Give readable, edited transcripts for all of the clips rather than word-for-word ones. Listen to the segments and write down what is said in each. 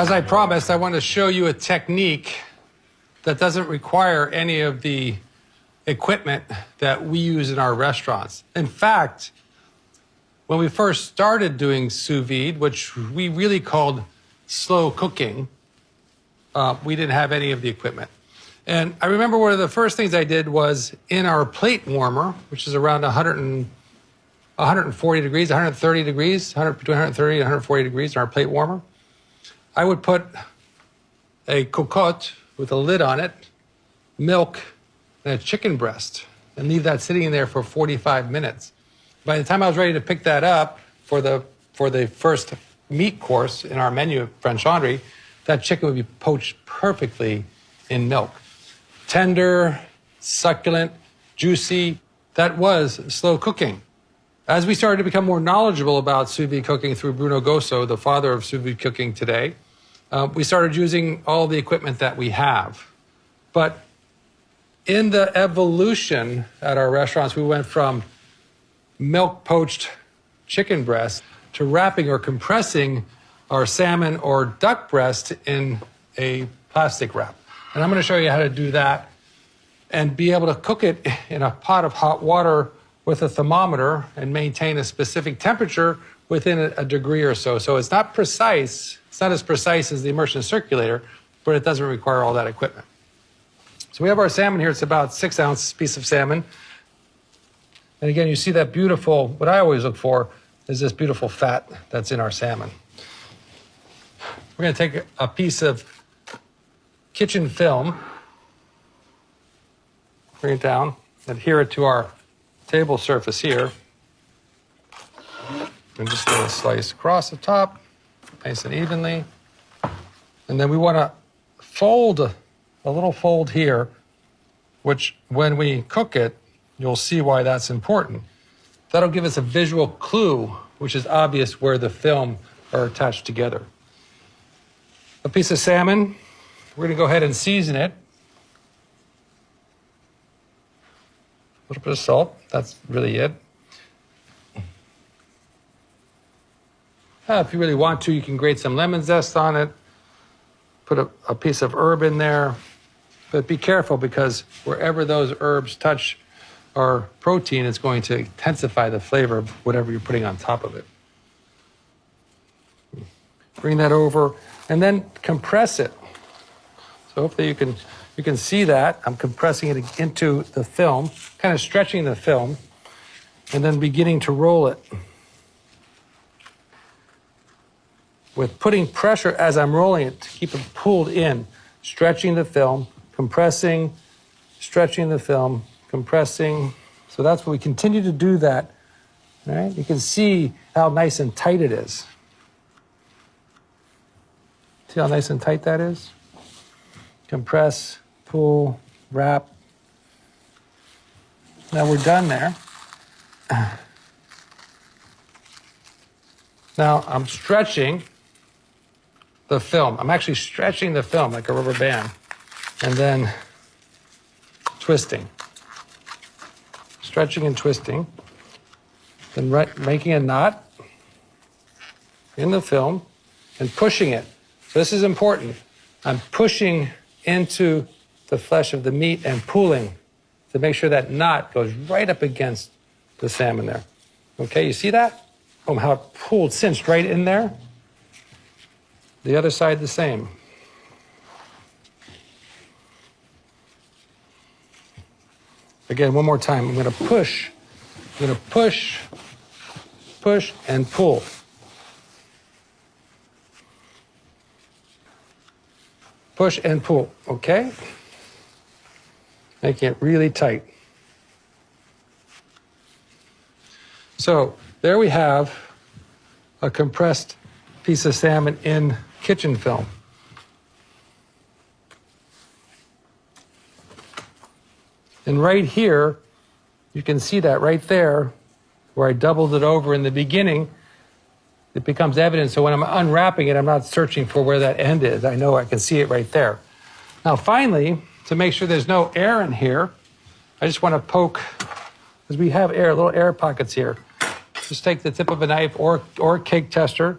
As I promised, I want to show you a technique that doesn't require any of the equipment that we use in our restaurants. In fact, when we first started doing sous vide, which we really called slow cooking, we didn't have any of the equipment. And I remember one of the first things I did was in our plate warmer, which is around 140 degrees, 130 degrees, between 130 and 140 degrees in our plate warmer, I would put a cocotte with a lid on it, milk, and a chicken breast, and leave that sitting in there for 45 minutes. By the time I was ready to pick that up for the first meat course in our menu, French Laundry, that chicken would be poached perfectly in milk. Tender, succulent, juicy. That was slow cooking. As we started to become more knowledgeable about sous vide cooking through Bruno Gosso, the father of sous vide cooking today, we started using all the equipment that we have. But in the evolution at our restaurants, we went from milk-poached chicken breast to wrapping or compressing our salmon or duck breast in a plastic wrap. And I'm going to show you how to do that and be able to cook it in a pot of hot water with a thermometer and maintain a specific temperature within a degree or so. So it's not precise. It's not as precise as the immersion circulator, but it doesn't require all that equipment. So we have our salmon here. It's about 6-ounce piece of salmon. And again, you see that beautiful, what I always look for is this beautiful fat that's in our salmon. We're going to take a piece of kitchen film, bring it down, adhere it to our table surface here, and just do a slice across the top, nice and evenly. And then we want to fold a little fold here, which when we cook it, you'll see why that's important. That'll give us a visual clue, which is obvious where the film are attached together. A piece of salmon, we're going to go ahead and season it. A little bit of salt, that's really it. If you really want to, you can grate some lemon zest on it, put a piece of herb in there, but be careful because wherever those herbs touch our protein, it's going to intensify the flavor of whatever you're putting on top of it. Bring that over and then compress it. So hopefully you can see that. I'm compressing it into the film, kind of stretching the film, and then beginning to roll it. With putting pressure as I'm rolling it to keep it pulled in, stretching the film, compressing, stretching the film, compressing. So that's what we continue to do that. Right? You can see how nice and tight it is. See how nice and tight that is? Compress, pull, wrap. Now we're done there. Now I'm stretching the film. I'm actually stretching the film like a rubber band and then twisting. Stretching and twisting. Then making a knot in the film and pushing it. So this is important. I'm pushing into the flesh of the meat and pulling to make sure that knot goes right up against the salmon there. Okay, you see that? Oh, how it pulled, cinched right in there. The other side the same. Again, one more time. I'm going to push, push, and pull. Push and pull, okay? Making it really tight. So there we have a compressed piece of salmon in kitchen film. And right here, you can see that right there, where I doubled it over in the beginning, it becomes evident. So when I'm unwrapping it, I'm not searching for where that end is. I know I can see it right there. Now finally, to make sure there's no air in here, I just want to poke, because we have air, little air pockets here. Just take the tip of a knife or a cake tester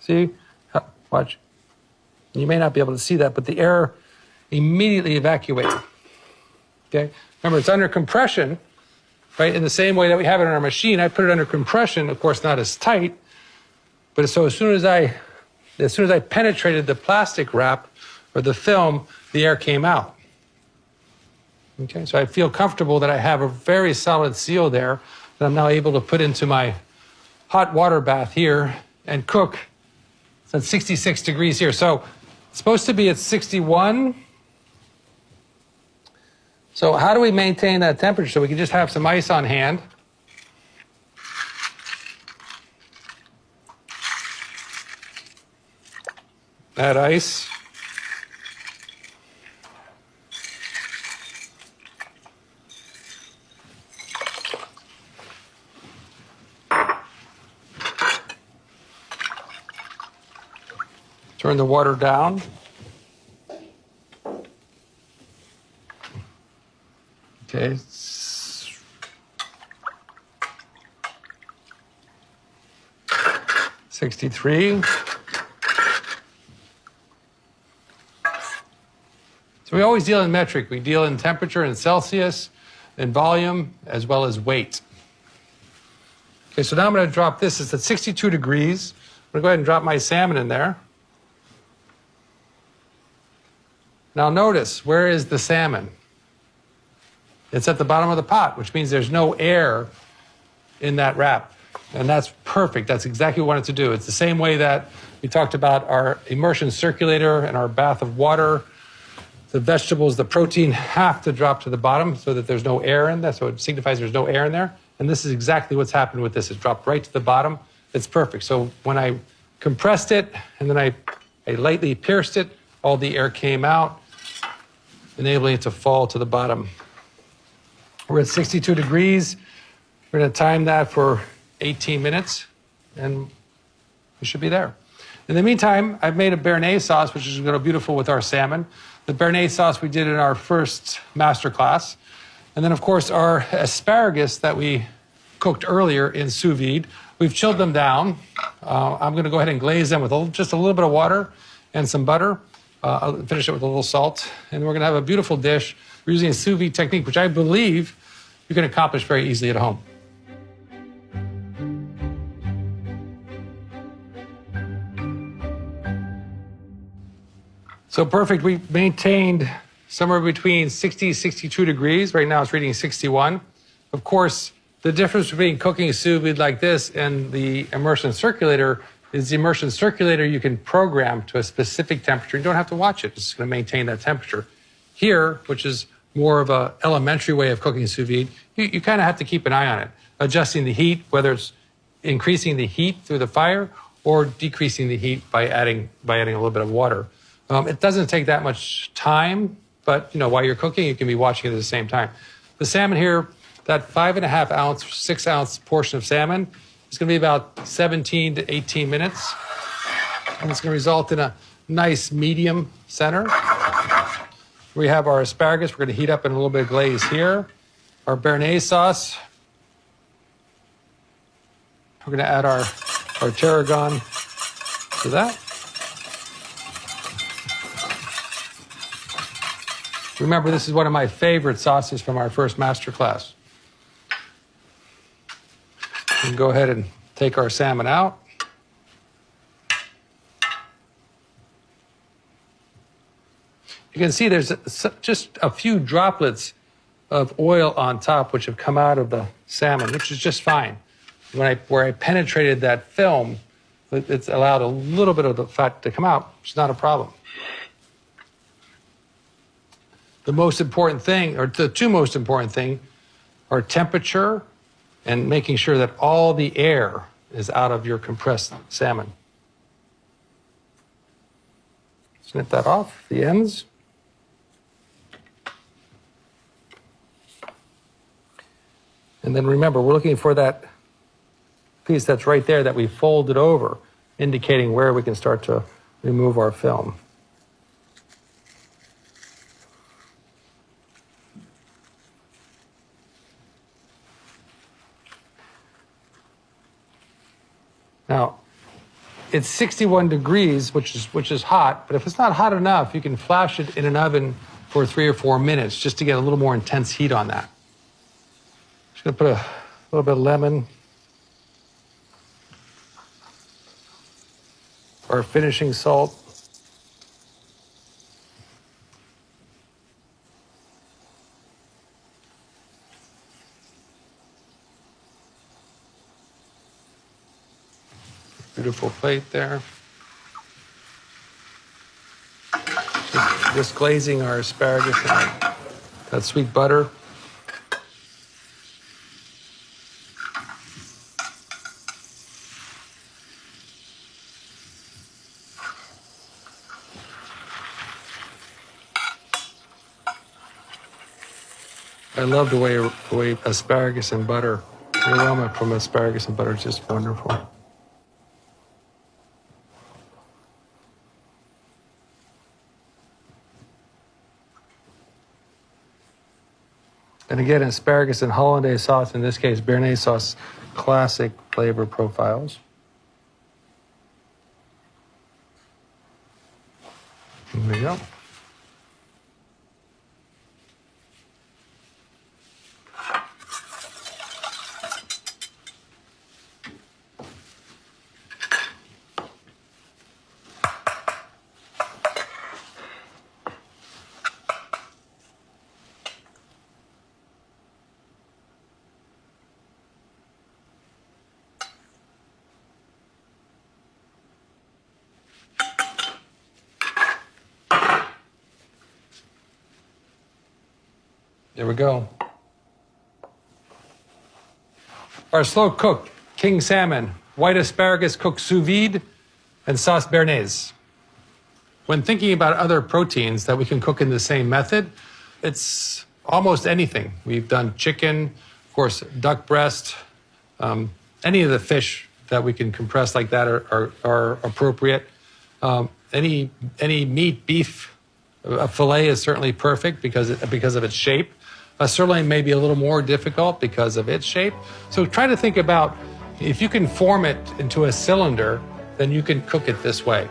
See? Watch. You may not be able to see that, but the air immediately evacuated. Okay? Remember, it's under compression, right? In the same way that we have it in our machine, I put it under compression, of course, not as tight, but so as soon as I penetrated the plastic wrap or the film, the air came out. Okay, so I feel comfortable that I have a very solid seal there that I'm now able to put into my hot water bath here and cook. It's at 66 degrees here. So it's supposed to be at 61. So how do we maintain that temperature? So we can just have some ice on hand. Add ice. Turn the water down. Okay. 63. So we always deal in metric. We deal in temperature in Celsius, in volume, as well as weight. Okay, so now I'm going to drop this. It's at 62 degrees. I'm going to go ahead and drop my salmon in there. Now notice, where is the salmon? It's at the bottom of the pot, which means there's no air in that wrap. And that's perfect. That's exactly what we wanted to do. It's the same way that we talked about our immersion circulator and our bath of water. The vegetables, the protein have to drop to the bottom so that there's no air in there. So it signifies there's no air in there. And this is exactly what's happened with this. It dropped right to the bottom. It's perfect. So when I compressed it and then I lightly pierced it, all the air came out, enabling it to fall to the bottom. We're at 62 degrees. We're going to time that for 18 minutes, and we should be there. In the meantime, I've made a béarnaise sauce, which is going to go beautiful with our salmon. The béarnaise sauce we did in our first master class. And then, of course, our asparagus that we cooked earlier in sous vide. We've chilled them down. I'm going to go ahead and glaze them with just a little bit of water and some butter. I'll finish it with a little salt. And we're going to have a beautiful dish. We're using a sous vide technique, which I believe you can accomplish very easily at home. So perfect. We maintained somewhere between 60 and 62 degrees. Right now it's reading 61. Of course, the difference between cooking sous vide like this and the immersion circulator is the immersion circulator you can program to a specific temperature. You don't have to watch it. It's going to maintain that temperature. Here, which is more of an elementary way of cooking sous vide, you kind of have to keep an eye on it, adjusting the heat, whether it's increasing the heat through the fire or decreasing the heat by adding a little bit of water. It doesn't take that much time, but while you're cooking, you can be watching it at the same time. The salmon here, that 5.5 ounce, 6 ounce portion of salmon is going to be about 17 to 18 minutes. And it's going to result in a nice medium center. We have our asparagus. We're going to heat up in a little bit of glaze here. Our béarnaise sauce. We're going to add our tarragon to that. Remember, this is one of my favorite sauces from our first master class. We can go ahead and take our salmon out. You can see there's just a few droplets of oil on top which have come out of the salmon, which is just fine. Where I penetrated that film, it's allowed a little bit of the fat to come out, which is not a problem. The most important thing, or the two most important things, are temperature and making sure that all the air is out of your compressed salmon. Snip that off, the ends. And then remember, we're looking for that piece that's right there that we folded over, indicating where we can start to remove our film. Now, it's 61 degrees, which is hot. But if it's not hot enough, you can flash it in an oven for 3 or 4 minutes just to get a little more intense heat on that. Just gonna put a little bit of lemon. Our finishing salt. Beautiful plate there. Just glazing our asparagus in that sweet butter. I love the way asparagus and butter, the aroma from asparagus and butter is just wonderful. And again, asparagus and hollandaise sauce, in this case, béarnaise sauce, classic flavor profiles. There we go. There we go. Our slow-cooked king salmon, white asparagus cooked sous vide, and sauce béarnaise. When thinking about other proteins that we can cook in the same method, it's almost anything. We've done chicken, of course, duck breast, any of the fish that we can compress like that are appropriate. Any meat, beef, a fillet is certainly perfect because of its shape. A sirloin may be a little more difficult because of its shape. So try to think about if you can form it into a cylinder, then you can cook it this way.